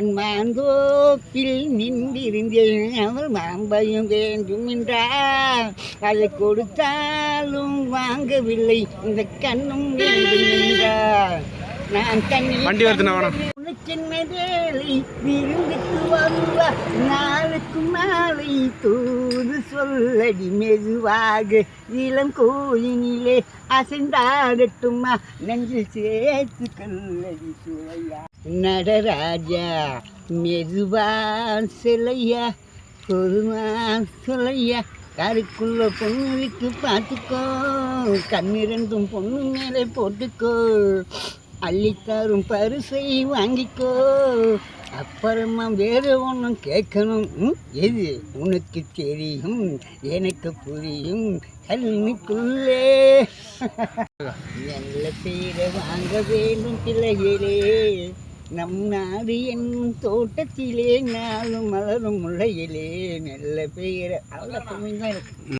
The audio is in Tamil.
நான் மாந்தோப்பில் நின்றிருந்தேன் அவள் மாம்பயம் வேண்டும் என்றார் அதை கொடுத்தாலும் வாங்கவில்லை இந்த கண்ணும் வேண்டும் என்றார் நான் கண்ணி சின்ன வேலை விருந்துக்கு வருவா நாளுக்கு நாளை தூது சொல்லடி மெதுவாக இளம் கோயினிலே அசைந்தாடட்டுமா நெஞ்சில் சேர்த்து கல்லடி சுவையா நடராஜா மெதுவான் சிலையா பொதுவான் சொல்லையா கருக்குள்ள பொண்ணு விட்டு பார்த்துக்கோ கண்ணிரண்டும் பொண்ணு மேலே போட்டுக்கோ அள்ளித்தரும் பரிசை வாங்கிக்கோ அப்புறமா வேறு ஒன்றும் கேட்கணும் எது உனக்கு தெரியும் எனக்கு புரியும் கல்விக்குள்ளே நல்ல பேரை வாங்க வேண்டும் பிள்ளைகளே நம் நாடு என்னும் தோட்டத்திலே நாளும் மலரும் முள்ளையிலே நல்ல பெயரை அவ்வளோ தான் இருக்கு.